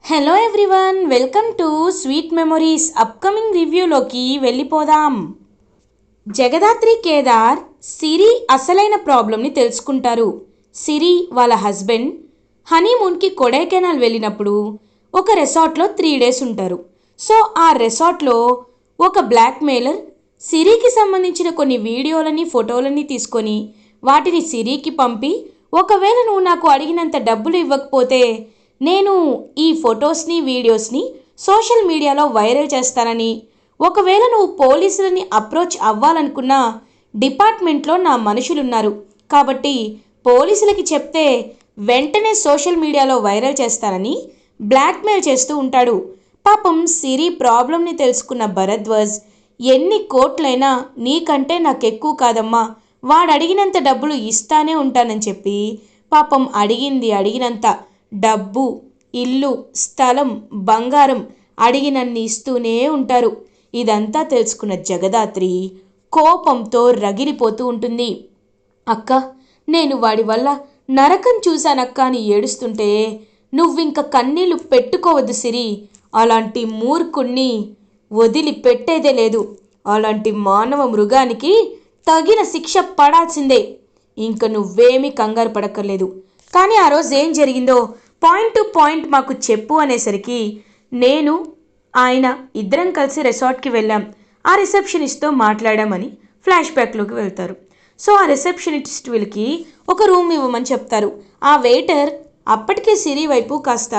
Hello everyone, welcome to sweet memories. Upcoming రివ్యూలోకి వెళ్ళిపోదాం. జగదాత్రి కేదార్ సిరి అసలైన ప్రాబ్లంని తెలుసుకుంటారు. సిరి వాళ్ళ హస్బెండ్ హనీమూన్కి కొడైకెనాల్ వెళ్ళినప్పుడు ఒక రెసార్ట్లో 3 days ఉంటారు. సో ఆ రెసార్ట్లో ఒక బ్లాక్మెయిలర్ సిరికి సంబంధించిన కొన్ని వీడియోలని ఫోటోలని తీసుకొని వాటిని సిరికి పంపి, ఒకవేళ నువ్వు నాకు అడిగినంత డబ్బులు ఇవ్వకపోతే నేను ఈ ఫొటోస్ని వీడియోస్ని సోషల్ మీడియాలో వైరల్ చేస్తానని, ఒకవేళ నువ్వు పోలీసులని అప్రోచ్ అవ్వాలనుకున్నా డిపార్ట్మెంట్లో నా మనుషులున్నారు కాబట్టి పోలీసులకి చెప్తే వెంటనే సోషల్ మీడియాలో వైరల్ చేస్తానని బ్లాక్మెయిల్ చేస్తూ ఉంటాడు. పాపం సిరి ప్రాబ్లంని తెలుసుకున్న భరద్వాజ్, ఎన్ని కోట్లైనా నీకంటే నాకెక్కువ కాదమ్మా, వాడు అడిగినంత డబ్బులు ఇస్తానే ఉంటానని చెప్పి పాపం అడిగినంత డబ్బు, ఇల్లు, స్థలం, బంగారం అడిగినన్ని ఇస్తూనే ఉంటారు. ఇదంతా తెలుసుకున్న జగదాత్రి కోపంతో రగిలిపోతూ ఉంటుంది. అక్క, నేను వాడి వల్ల నరకం చూశానక్క అని ఏడుస్తుంటే, నువ్వింక కన్నీళ్లు పెట్టుకోవద్దు సిరి, అలాంటి మూర్ఖుణ్ణి వదిలిపెట్టేదే లేదు, అలాంటి మానవ మృగానికి తగిన శిక్ష పడాల్సిందే, ఇంక నువ్వేమీ కంగారు పడక్కర్లేదు. కానీ ఆ రోజు ఏం జరిగిందో పాయింట్ టు పాయింట్ మాకు చెప్పు అనేసరికి, నేను ఆయన ఇద్దరం కలిసి రిసార్ట్కి వెళ్ళాం, ఆ రిసెప్షనిస్ట్తో మాట్లాడామని ఫ్లాష్ బ్యాక్లోకి వెళ్తారు. సో ఆ రిసెప్షనిస్ట్ వీళ్ళకి ఒక రూమ్ ఇవ్వమని చెప్తారు. ఆ వెయిటర్ అప్పటికే సిరి వైపు కాస్త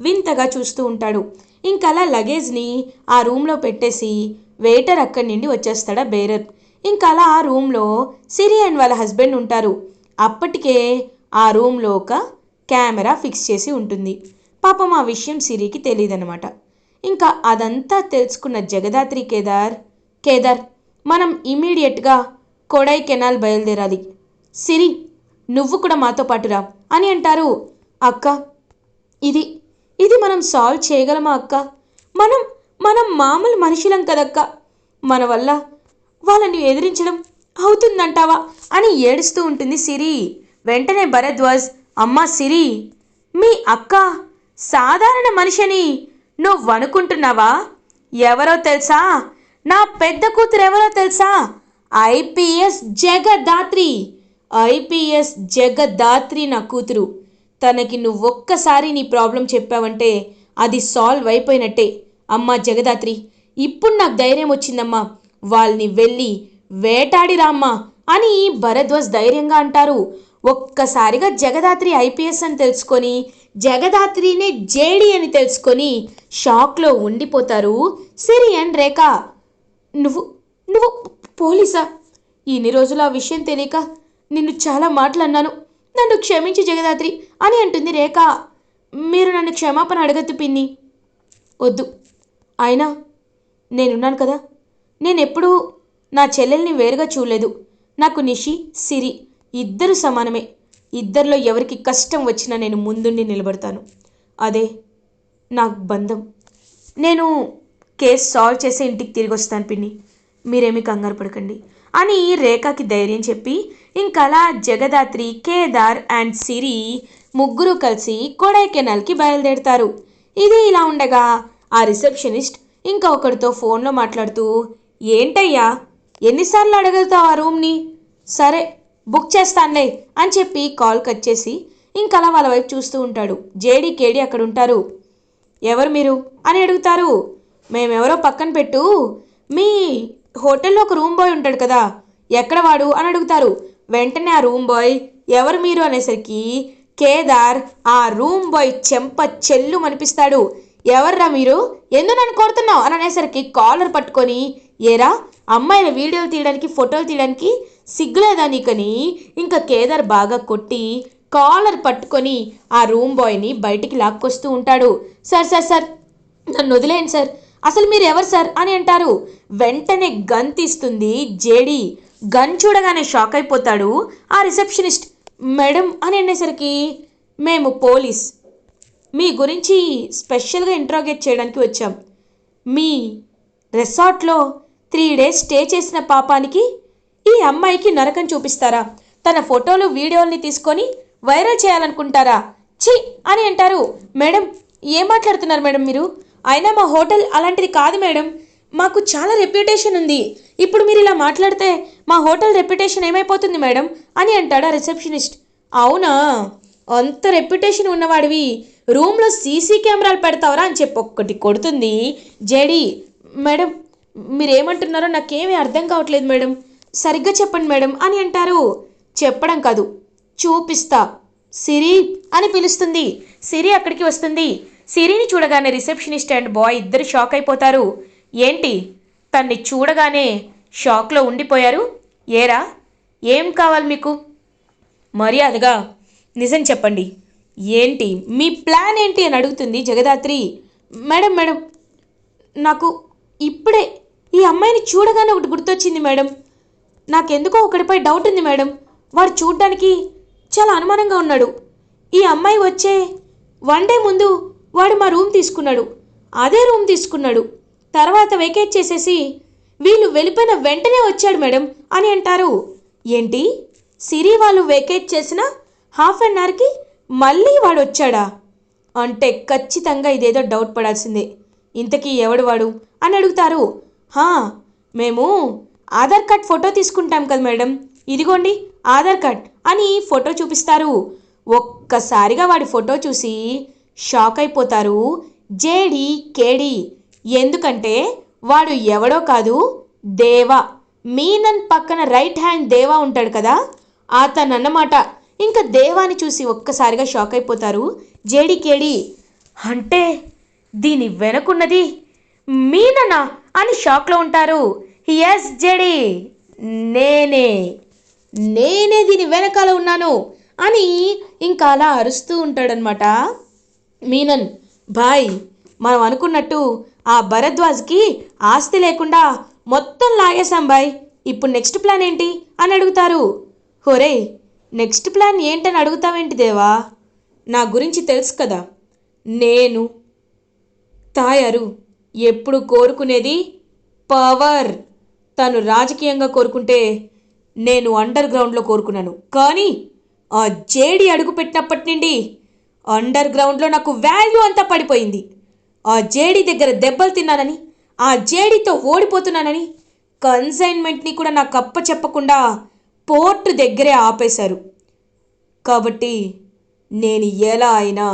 వింతగా చూస్తూ ఉంటాడు. ఇంకలా లగేజ్ని ఆ రూమ్లో పెట్టేసి వెయిటర్ అక్కడి నుండి వచ్చేస్తాడా బేరర్. ఇంకలా ఆ రూమ్లో సిరి అండ్ వాళ్ళ హస్బెండ్ ఉంటారు. అప్పటికే ఆ రూమ్లో ఒక కెమెరా ఫిక్స్ చేసి ఉంటుంది. పాపం ఆ విషయం సిరికి తెలియదనమాట. ఇంకా అదంతా తెలుసుకున్న జగదాత్రి కేదార్ మనం ఇమీడియట్గా కొడైకెనాల్ బయలుదేరాలి, సిరి నువ్వు కూడా మాతో పాటురా అని అంటారు. అక్క, ఇది మనం సాల్వ్ చేయగలమా అక్క? మనం మనం మామూలు మనుషులం కదక్క, మన వల్ల వాళ్ళని ఎదిరించడం అవుతుందంటావా అని ఏడుస్తూ ఉంటుంది సిరి. వెంటనే భరద్వాజ్, అమ్మా సిరి, మీ అక్క సాధారణ మనిషిని నువ్వనుకుంటున్నావా? ఎవరో తెలుసా? నా పెద్ద కూతురు ఎవరో తెలుసా? ఐపీఎస్ జగదాత్రి. ఐపీఎస్ జగదాత్రి నా కూతురు. తనకి నువ్వొక్కసారి నీ ప్రాబ్లం చెప్పావంటే అది సాల్వ్ అయిపోయినట్టే. అమ్మా జగదాత్రి, ఇప్పుడు నాకు ధైర్యం వచ్చిందమ్మా, వాళ్ళని వెళ్ళి వేటాడిరామ్మా అని భరద్వాజ్ ధైర్యంగా అంటారు. ఒక్కసారిగా జగదాత్రి ఐపీఎస్ అని తెలుసుకొని, జగదాత్రినే జేడి అని తెలుసుకొని షాక్లో ఉండిపోతారు సిరి అండ్ రేఖ. నువ్వు నువ్వు పోలీసా? ఇన్ని రోజులు ఆ విషయం తెలియక నిన్ను చాలా మాటలు అన్నాను, నన్ను క్షమించి జగదాత్రి అని అంటుంది రేఖ. మీరు నన్ను క్షమాపణ అడగద్దు పిన్ని. వద్దు, అయినా నేనున్నాను కదా, నేనెప్పుడూ నా చెల్లెల్ని వేరుగా చూడలేదు. నాకు నిషి, సిరి ఇద్దరు సమానమే. ఇద్దరిలో ఎవరికి కష్టం వచ్చినా నేను ముందుండి నిలబడతాను. అదే నా బంధం. నేను కేసు సాల్వ్ చేసి ఇంటికి తిరిగి వస్తాను పిన్ని, మీరేమీ కంగారు పడకండి అని రేఖకి ధైర్యం చెప్పి, ఇంకలా జగదాత్రి, కేదార్ అండ్ సిరి ముగ్గురు కలిసి కొడైకెనాల్కి బయలుదేరుతారు. ఇది ఇలా ఉండగా ఆ రిసెప్షనిస్ట్ ఇంకా ఒకరితో ఫోన్లో మాట్లాడుతూ, ఏంటయ్యా ఎన్నిసార్లు అడగలుగుతావు ఆ రూమ్ని? సరే బుక్ చేస్తానులే అని చెప్పి కాల్ కట్ చేసి ఇంకలా వాళ్ళ వైపు చూస్తూ ఉంటాడు. జేడి కేడి అక్కడ ఉంటారు. ఎవరు మీరు అని అడుగుతారు. మేమెవరో పక్కన పెట్టు, మీ హోటల్లో ఒక రూమ్ బాయ్ ఉంటాడు కదా, ఎక్కడ వాడు అని అడుగుతారు. వెంటనే ఆ రూమ్ బాయ్ ఎవరు మీరు అనేసరికి కేదార్ ఆ రూమ్ బాయ్ చెంప చెల్లు మనిపిస్తాడు. ఎవర్రా మీరు, ఎందుకు నన్ను కొడుతున్నావు అని అనేసరికి కాలర్ పట్టుకొని, ఏరా అమ్మాయిల వీడియోలు తీయడానికి ఫోటోలు తీయడానికి సిగ్గులేదా నీకని ఇంకా కేదార్ బాగా కొట్టి కాలర్ పట్టుకొని ఆ రూమ్ బాయ్ని బయటికి లాక్కొస్తూ ఉంటాడు. సార్ సార్ సార్ నన్ను వదిలేయండి సార్, అసలు మీరు ఎవరు సార్ అని అంటారు. వెంటనే గన్ తీస్తుంది జేడి. గన్ చూడగానే షాక్ అయిపోతాడు ఆ రిసెప్షనిస్ట్. మేడం అని అనేసరికి, మేము పోలీస్, మీ గురించి స్పెషల్గా ఇంట్రాగేట్ చేయడానికి వచ్చాం. మీ రిసార్ట్లో 3 days స్టే చేసిన పాపానికి ఈ అమ్మాయికి నరకం చూపిస్తారా? తన ఫోటోలు వీడియోల్ని తీసుకొని వైరల్ చేయాలనుకుంటారా? ఛీ అని అంటారు. మేడం ఏం మాట్లాడుతున్నారు మేడం మీరు? అయినా మా హోటల్ అలాంటిది కాదు మేడం. మాకు చాలా రెప్యుటేషన్ ఉంది. ఇప్పుడు మీరు ఇలా మాట్లాడితే మా హోటల్ రెప్యుటేషన్ ఏమైపోతుంది మేడం అని అంటాడు ఆ రిసెప్షనిస్ట్. అవునా, అంత రెప్యుటేషన్ ఉన్నవాడివి రూమ్లో సీసీ కెమెరాలు పెడతావరా అని చెప్పి ఒక్కటి కొడుతుంది జేడి. మేడం మీరేమంటున్నారో నాకేమీ అర్థం కావట్లేదు మేడం, సరిగ్గా చెప్పండి మేడం అని అంటారు. చెప్పడం కాదు, చూపిస్తా. సిరి అని పిలుస్తుంది. సిరి అక్కడికి వస్తుంది. సిరిని చూడగానే రిసెప్షనిస్ట్ అండ్ బాయ్ ఇద్దరు షాక్ అయిపోతారు. ఏంటి, తన్ని చూడగానే షాక్లో ఉండిపోయారు? ఏరా, ఏం కావాలి మీకు? మర్యాదగా నిజం చెప్పండి, ఏంటి మీ ప్లాన్ ఏంటి అని అడుగుతుంది జగదాత్రి. మేడం మేడం నాకు ఇప్పుడే ఈ అమ్మాయిని చూడగానే ఒకటి గుర్తొచ్చింది మేడం. నాకెందుకో ఒకటిపై డౌట్ ఉంది మేడం. వాడు చూడ్డానికి చాలా అనుమానంగా ఉన్నాడు. ఈ అమ్మాయి వచ్చే 1 డే ముందు వాడు మా రూమ్ తీసుకున్నాడు. అదే రూమ్ తీసుకున్నాడు. తర్వాత వెకేట్ చేసేసి వీళ్ళు వెళ్ళిపోయిన వెంటనే వచ్చాడు మేడం అని అంటారు. ఏంటి, సిరి వాళ్ళు వెకేట్ చేసిన ½ గంటకి మళ్ళీ వాడు వచ్చాడా? అంటే ఖచ్చితంగా ఇదేదో డౌట్ పడాల్సిందే. ఇంతకీ ఎవడు వాడు అని అడుగుతారు. హా, మేము ఆధార్ కార్డ్ ఫోటో తీసుకుంటాం కదా మేడం, ఇదిగోండి ఆధార్ కార్డ్ అని ఫోటో చూపిస్తారు. ఒక్కసారిగా వాడి ఫోటో చూసి షాక్ అయిపోతారు జేడి కేడి. ఎందుకంటే వాడు ఎవడో కాదు, దేవా. మీనన్ పక్కన రైట్ హ్యాండ్ దేవా ఉంటాడు కదా, అతనన్నమాట. ఇంకా దేవాని చూసి ఒక్కసారిగా షాక్ అయిపోతారు జేడి కేడి. అంటే దీని వెనకున్నది మీననా అని షాక్లో ఉంటారు. ఎస్ జేడి, నేనే నేనే దీని వెనకాల ఉన్నాను అని ఇంకా అలా అరుస్తూ ఉంటాడనమాట మీనన్. బాయ్, మనం అనుకున్నట్టు ఆ భరద్వాజ్కి ఆస్తి లేకుండా మొత్తం లాగేశాం బాయ్. ఇప్పుడు నెక్స్ట్ ప్లాన్ ఏంటి అని అడుగుతారు. హొరే, నెక్స్ట్ ప్లాన్ ఏంటని అడుగుతావేంటి దేవా? నా గురించి తెలుసు కదా. నేను తాయారు ఎప్పుడు కోరుకునేది పవర్. తను రాజకీయంగా కోరుకుంటే నేను అండర్ గ్రౌండ్లో కోరుకున్నాను. కానీ ఆ జేడి అడుగు పెట్టినప్పటి నుండి అండర్ గ్రౌండ్లో నాకు వాల్యూ అంతా పడిపోయింది. ఆ జేడి దగ్గర దెబ్బలు తిన్నానని, ఆ జేడితో ఓడిపోతున్నానని కన్సైన్మెంట్ని కూడా నాకు అప్ప చెప్పకుండా పోర్టు దగ్గరే ఆపేశారు. కాబట్టి నేను ఎలా అయినా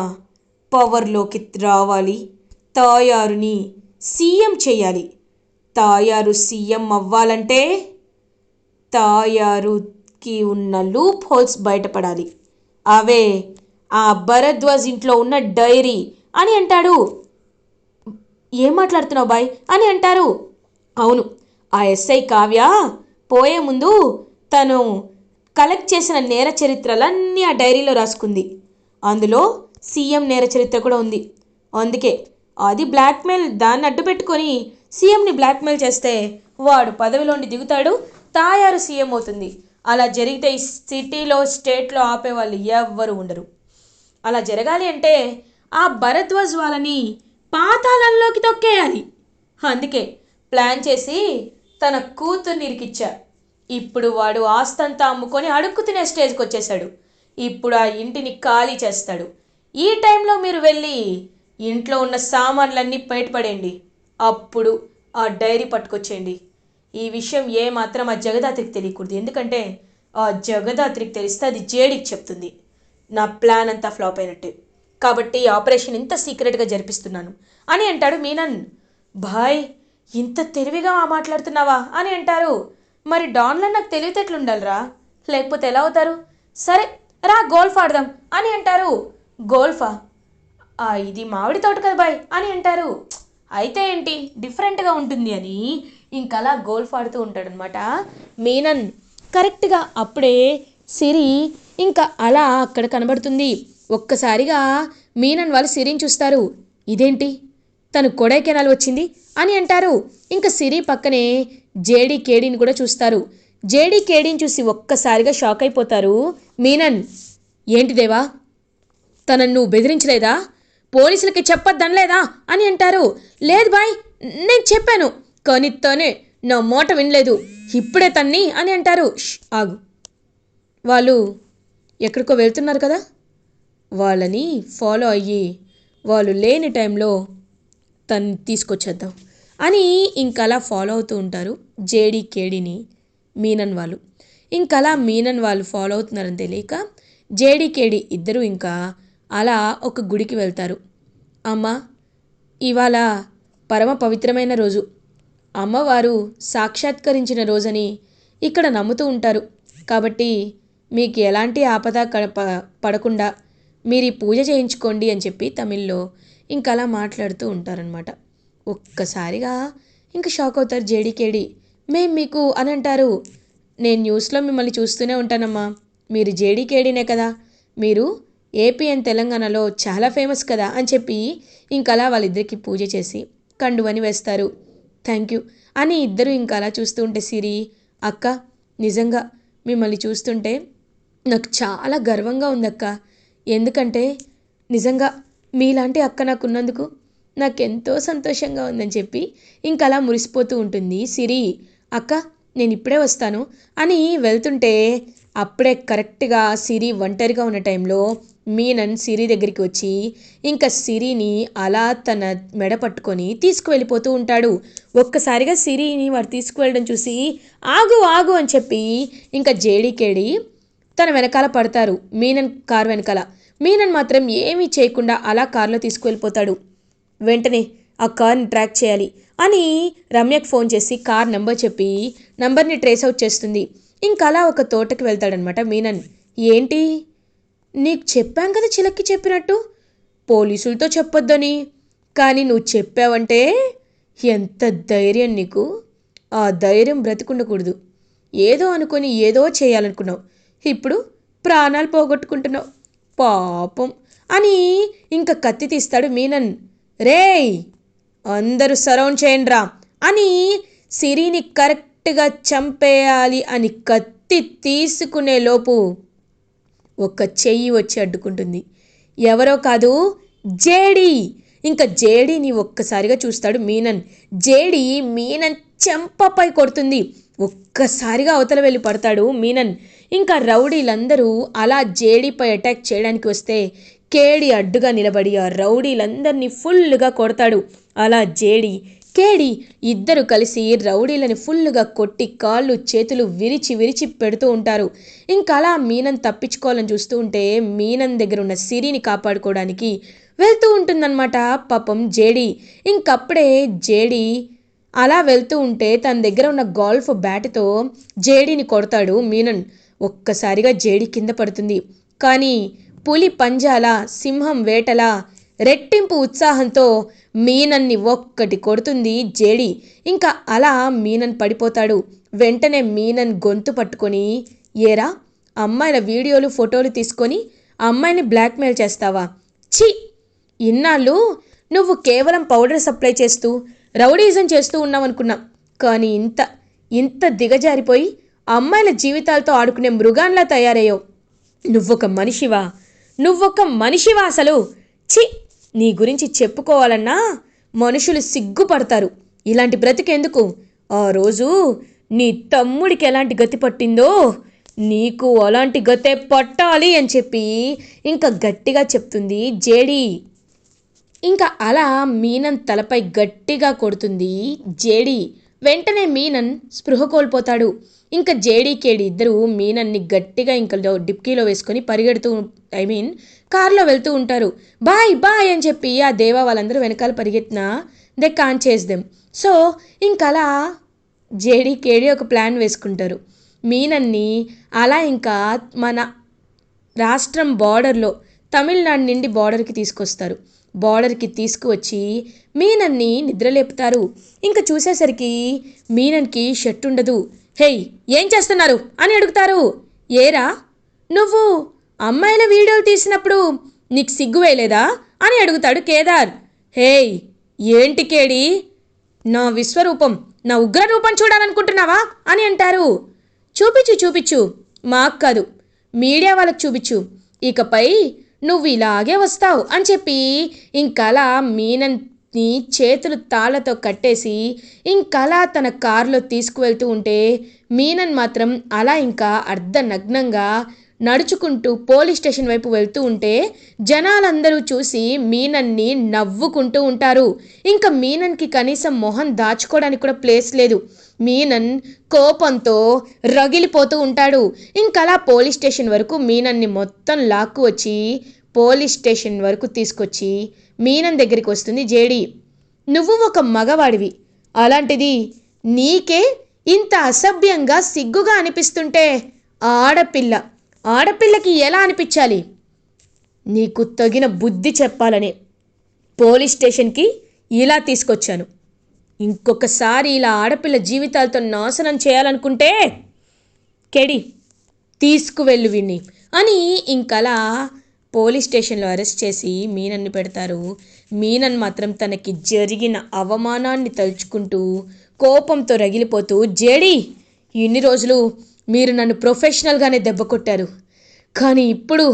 పవర్లోకి రావాలి, తాయారుని సీఎం చేయాలి. తాయారు సీఎం అవ్వాలంటే తాయారుకి ఉన్న లూప్ హోల్స్ బయటపడాలి. అవే ఆ భరద్వాజ్ ఇంట్లో ఉన్న డైరీ అని అంటాడు. ఏం మాట్లాడుతున్నావు బాయ్ అని అంటారు. అవును, ఆ ఎస్ఐ కావ్య పోయే ముందు తను కలెక్ట్ చేసిన నేర చరిత్రలన్నీ ఆ డైరీలో రాసుకుంది. అందులో సీఎం నేర చరిత్ర కూడా ఉంది. అందుకే అది బ్లాక్మెయిల్, దాన్ని అడ్డు పెట్టుకొని సీఎంని బ్లాక్మెయిల్ చేస్తే వాడు పదవిలోండి దిగుతాడు, తాయారు సీఎం అవుతుంది. అలా జరిగితే ఈ సిటీలో స్టేట్లో ఆపేవాళ్ళు ఎవ్వరు ఉండరు. అలా జరగాలి అంటే ఆ భరద్వాజ్ వాళ్ళని పాతాళంలోకి తొక్కేయాలి. అందుకే ప్లాన్ చేసి తన కూతుర్ని ఇరికిచ్చా. ఇప్పుడు వాడు ఆస్తంతా అమ్ముకొని అడుక్కు తినే స్టేజ్కి వచ్చేసాడు. ఇప్పుడు ఆ ఇంటిని ఖాళీ చేస్తాడు. ఈ టైంలో మీరు వెళ్ళి ఇంట్లో ఉన్న సామాన్లన్నీ బయటపడేయండి. అప్పుడు ఆ డైరీ పట్టుకొచ్చేయండి. ఈ విషయం ఏమాత్రం ఆ జగదాత్రికి తెలియకూడదు. ఎందుకంటే ఆ జగదాత్రికి తెలిస్తే అది జేడికి చెప్తుంది. నా ప్లాన్ అంతా ఫ్లాప్ అయినట్టే. కాబట్టి ఆపరేషన్ ఇంత సీక్రెట్గా జరిపిస్తున్నాను అని అంటాడు మీనన్. భాయ్, ఇంత తెలివిగా మాట్లాడుతున్నావా అని అంటారు. మరి డాన్లో నాకు తెలివితేటలుండాలిరా, లేకపోతే ఎలా అవుతారు? సరే రా గోల్ఫ్ ఆడదాం అని అంటారు. గోల్ఫా? ఇది మామిడి తోట కదా బాయ్ అని అంటారు. అయితే ఏంటి, డిఫరెంట్గా ఉంటుంది అని ఇంకలా గోల్ఫ్ ఆడుతూ ఉంటాడనమాట మీనన్. కరెక్ట్గా అప్పుడే సిరి ఇంకా అలా అక్కడ కనబడుతుంది. ఒక్కసారిగా మీనన్ వాళ్ళు సిరిని చూస్తారు. ఇదేంటి, తను కొడైకెనాల్ వచ్చింది అని అంటారు. ఇంకా సిరి పక్కనే జేడీ కేడీని కూడా చూస్తారు. జేడీ కేడీని చూసి ఒక్కసారిగా షాక్ అయిపోతారు మీనన్. ఏంటి దేవా, తనను నువ్వు బెదిరించలేదా? పోలీసులకి చెప్పొద్దనలేదా అని అంటారు. లేదు బాయ్, నేను చెప్పాను, కానీ తనే నా మాట వినలేదు. ఇప్పుడే తన్ని అని అంటారు. ఆగు, వాళ్ళు ఎక్కడికో వెళ్తున్నారు కదా, వాళ్ళని ఫాలో అయ్యి వాళ్ళు లేని టైంలో తను తీసుకొచ్చేద్దాం అని ఇంకలా ఫాలో అవుతూ ఉంటారు జేడీ కేడీని మీనన్ వాళ్ళు. ఇంకలా మీనన్ వాళ్ళు ఫాలో అవుతున్నారని తెలియక జేడీ కేడీ ఇద్దరు ఇంకా అలా ఒక గుడికి వెళ్తారు. అమ్మ, ఇవాళ పరమ పవిత్రమైన రోజు, అమ్మవారు సాక్షాత్కరించిన రోజని ఇక్కడ నమ్ముతూ ఉంటారు. కాబట్టి మీకు ఎలాంటి ఆపద పడకుండా మీరు ఈ పూజ చేయించుకోండి అని చెప్పి తమిళ్లో ఇంకలా మాట్లాడుతూ ఉంటారనమాట. ఒక్కసారిగా ఇంక షాక్ అవుతారు జేడీకేడి. మేం మీకు అని అంటారు. నేను న్యూస్లో మిమ్మల్ని చూస్తూనే ఉంటానమ్మా, మీరు జేడీకేడీనే కదా, మీరు ఏపీ అండ్ తెలంగాణలో చాలా ఫేమస్ కదా అని చెప్పి ఇంకలా వాళ్ళిద్దరికి పూజ చేసి కండువని వేస్తారు. థ్యాంక్ యూ అని ఇద్దరు ఇంకా అలా చూస్తూ ఉంటే సిరి, అక్క నిజంగా మిమ్మల్ని చూస్తుంటే నాకు చాలా గర్వంగా ఉందక్క, ఎందుకంటే నిజంగా మీలాంటి అక్క నాకున్నందుకు నాకెంతో సంతోషంగా ఉందని చెప్పి ఇంకలా మురిసిపోతూ ఉంటుంది సిరి. అక్క నేను ఇప్పుడే వస్తాను అని వెళ్తుంటే అప్పుడే కరెక్ట్గా సిరి ఒంటరిగా ఉన్న టైంలో మీనన్ సిరి దగ్గరికి వచ్చి ఇంకా సిరిని అలా తన మెడ పట్టుకొని తీసుకువెళ్ళిపోతూ ఉంటాడు. ఒక్కసారిగా సిరిని వాడు తీసుకువెళ్ళడం చూసి ఆగు ఆగు అని చెప్పి ఇంకా జేడీకేడి తన వెనకాల పడతారు మీనన్ కారు వెనకాల. మీనన్ మాత్రం ఏమీ చేయకుండా అలా కారులో తీసుకువెళ్ళిపోతాడు. వెంటనే ఆ కార్ని ట్రాక్ చేయాలి అని రమ్యకు ఫోన్ చేసి కార్ నెంబర్ చెప్పి నంబర్ని ట్రేస్ అవుట్ చేస్తుంది. ఇంకలా ఒక తోటకి వెళ్తాడనమాట మీనన్. ఏంటి, నీకు చెప్పాం కదా చిలక్కి చెప్పినట్టు పోలీసులతో చెప్పొద్దని, కానీ నువ్వు చెప్పావంటే ఎంత ధైర్యం నీకు, ఆ ధైర్యం బ్రతికుండకూడదు, ఏదో అనుకొని ఏదో చేయాలనుకున్నావు, ఇప్పుడు ప్రాణాలు పోగొట్టుకుంటున్నావు పాపం అని ఇంకా కత్తి తీస్తాడు మీనన్. రేయ్ అందరూ సరౌండ్ చేయండిరా అని సిరిని కరెక్ట్గా చంపేయాలి అని కత్తి తీసుకునే లోపు ఒక చెయ్యి వచ్చి అడ్డుకుంటుంది. ఎవరో కాదు, జేడీ. ఇంకా జేడీని ఒక్కసారిగా చూస్తాడు మీనన్. జేడీ మీనన్ చెంపపై కొడుతుంది. ఒక్కసారిగా అవతల వెళ్ళి పడతాడు మీనన్. ఇంకా రౌడీలందరూ అలా జేడీపై అటాక్ చేయడానికి వస్తే కేడి అడ్డుగా నిలబడి ఆ రౌడీలందరినీ ఫుల్గా కొడతాడు. అలా జేడీ కేడి ఇద్దరు కలిసి రౌడీలని ఫుల్గా కొట్టి కాళ్ళు చేతులు విరిచి విరిచి పెడుతూ ఉంటారు. ఇంకా అలా మీనన్ తప్పించుకోవాలని చూస్తూ ఉంటే మీనన్ దగ్గర ఉన్న సిరిని కాపాడుకోవడానికి వెళ్తూ ఉంటుందన్నమాట పాపం జేడీ. ఇంకప్పుడే జేడీ అలా వెళ్తూ ఉంటే తన దగ్గర ఉన్న గోల్ఫ్ బ్యాట్తో జేడీని కొడతాడు మీనన్. ఒక్కసారిగా జేడీ కింద పడుతుంది. కానీ పులి పంజాలా సింహం వేటలా రెట్టింపు ఉత్సాహంతో మీనన్ని ఒక్కటి కొడుతుంది జేడీ. ఇంకా అలా మీనన్ పడిపోతాడు. వెంటనే మీనన్ గొంతు పట్టుకొని, ఏరా అమ్మాయిల వీడియోలు ఫోటోలు తీసుకొని అమ్మాయిని బ్లాక్మెయిల్ చేస్తావా? ఛీ, ఇన్నాళ్ళు నువ్వు కేవలం పౌడర్ సప్లై చేస్తూ రౌడీజం చేస్తూ ఉన్నావనుకున్నా, కానీ ఇంత దిగజారిపోయి అమ్మాయిల జీవితాలతో ఆడుకునే మృగాన్లా తయారయ్యావు. నువ్వొక మనిషివా అసలు? ఛీ, నీ గురించి చెప్పుకోవాలన్నా మనుషులు సిగ్గుపడతారు. ఇలాంటి బ్రతికెందుకు? ఆ రోజు నీ తమ్ముడికి ఎలాంటి గతి పట్టిందో నీకు అలాంటి గతే పట్టాలి అని చెప్పి ఇంకా గట్టిగా చెప్తుంది జేడీ. ఇంకా అలా మీనన్ తలపై గట్టిగా కొడుతుంది జేడీ. వెంటనే మీనన్ స్పృహ కోల్పోతాడు. ఇంకా జేడీకేడి ఇద్దరు మీనన్ని గట్టిగా ఇంకా డిక్కీలో వేసుకొని పరిగెడుతూ కార్లో వెళ్తూ ఉంటారు. బాయ్ బాయ్ అని చెప్పి ఆ దేవా వాళ్ళందరూ వెనకాల పరిగెత్తినా దే కాన్ చేస్ దెమ్. సో ఇంకలా జేడీకేడి ఒక ప్లాన్ వేసుకుంటారు. మీనన్ని అలా ఇంకా మన రాష్ట్రం బార్డర్లో తమిళనాడు నుండి బార్డర్కి తీసుకొస్తారు. బార్డర్కి తీసుకువచ్చి మీనన్ని నిద్రలేపుతారు. ఇంకా చూసేసరికి మీనన్కి షర్ట్ ఉండదు. హేయ్ ఏం చేస్తున్నారు అని అడుగుతారు. ఏరా నువ్వు అమ్మాయిల వీడియోలు తీసినప్పుడు నీకు సిగ్గు వేయలేదా అని అడుగుతాడు కేదార్. హేయ్ ఏంటి కేడి, నా విశ్వరూపం నా ఉగ్రరూపం చూడాలనుకుంటున్నావా అని అంటారు. చూపించు మాకు కాదు మీడియా వాళ్ళకు చూపించు, ఇకపై నువ్వు ఇలాగే వస్తావు అని చెప్పి ఇంకలా మీనన్ని చేతులు తాళ్లతో కట్టేసి ఇంకలా తన కారులో తీసుకువెళ్తూ ఉంటే మీనన్ మాత్రం అలా ఇంకా అర్ధనగ్నంగా నడుచుకుంటూ పోలీస్ స్టేషన్ వైపు వెళ్తూ ఉంటే జనాలందరూ చూసి మీనన్ని నవ్వుకుంటూ ఉంటారు. ఇంకా మీనన్కి కనీసం మొహం దాచుకోవడానికి కూడా ప్లేస్ లేదు. మీనన్ కోపంతో రగిలిపోతూ ఉంటాడు. ఇంకలా పోలీస్ స్టేషన్ వరకు మీనన్ని మొత్తం లాక్కు వచ్చి పోలీస్ స్టేషన్ వరకు తీసుకొచ్చి మీనన్ దగ్గరికి వస్తుంది జేడి. నువ్వు ఒక మగవాడివి, అలాంటిది నీకే ఇంత అసభ్యంగా సిగ్గుగా అనిపిస్తుంటే ఆడపిల్లకి ఎలా అనిపించాలి? నీకు తగిన బుద్ధి చెప్పాలని పోలీస్ స్టేషన్కి ఇలా తీసుకొచ్చాను. ఇంకొకసారి ఇలా ఆడపిల్ల జీవితాలతో నాశనం చేయాలనుకుంటే కెడి తీసుకువెళ్ళు విన్ని అని ఇంకలా పోలీస్ స్టేషన్లో అరెస్ట్ చేసి మీనన్ని పెడతారు. మీనన్ మాత్రం తనకి జరిగిన అవమానాన్ని తలుచుకుంటూ కోపంతో రగిలిపోతూ, జేడి ఇన్ని రోజులు మీరు నన్ను ప్రొఫెషనల్గానే దెబ్బ కొట్టారు, కానీ ఇప్పుడు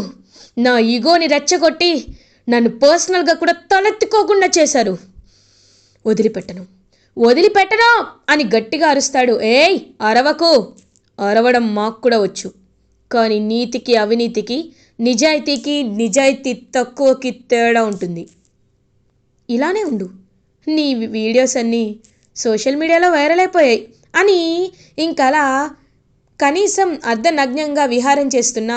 నా ఈగోని రెచ్చగొట్టి నన్ను పర్సనల్గా కూడా తలెత్తుకోకుండా చేశారు. వదిలిపెట్టను అని గట్టిగా అరుస్తాడు. ఏయ్ అరవకు, అరవడం మాకు కూడా వచ్చు, కానీ నీతికి అవినీతికి, నిజాయితీ తక్కువకి తేడా ఉంటుంది. ఇలానే ఉండు, నీ వీడియోస్ అన్నీ సోషల్ మీడియాలో వైరల్ అయిపోయాయి అని ఇంకలా కనీసం అర్ధనగ్నంగా విహారం చేస్తున్న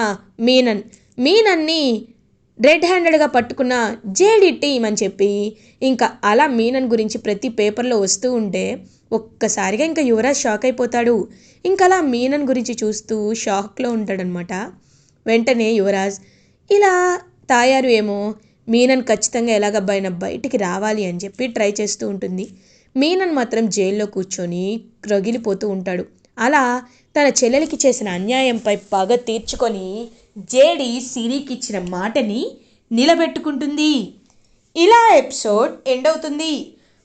మీనన్ని రెడ్ హ్యాండెడ్గా పట్టుకున్న జేడీ టీమ్ అని చెప్పి ఇంకా అలా మీనన్ గురించి ప్రతి పేపర్లో వస్తూ ఉంటే ఒక్కసారిగా ఇంకా యువరాజ్ షాక్ అయిపోతాడు. ఇంకలా మీనన్ గురించి చూస్తూ షాక్లో ఉంటాడనమాట. వెంటనే యువరాజ్ ఇలా తాయారు ఏమో మీనన్ ఖచ్చితంగా ఎలాగబ్బాయినా బయటికి రావాలి అని చెప్పి ట్రై చేస్తూ ఉంటుంది. మీనన్ మాత్రం జైల్లో కూర్చొని రగిలిపోతూ ఉంటాడు. అలా తన చెల్లెలికి చేసిన అన్యాయంపై పగ తీర్చుకొని జేడి సిరికి ఇచ్చిన మాటని నిలబెట్టుకుంటుంది. ఇలా ఎపిసోడ్ ఎండ్ అవుతుంది.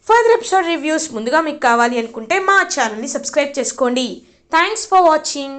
ఫర్దర్ ఎపిసోడ్ రివ్యూస్ ముందుగా మీకు కావాలి అనుకుంటే మా ఛానల్ని సబ్స్క్రైబ్ చేసుకోండి. Thanks for watching.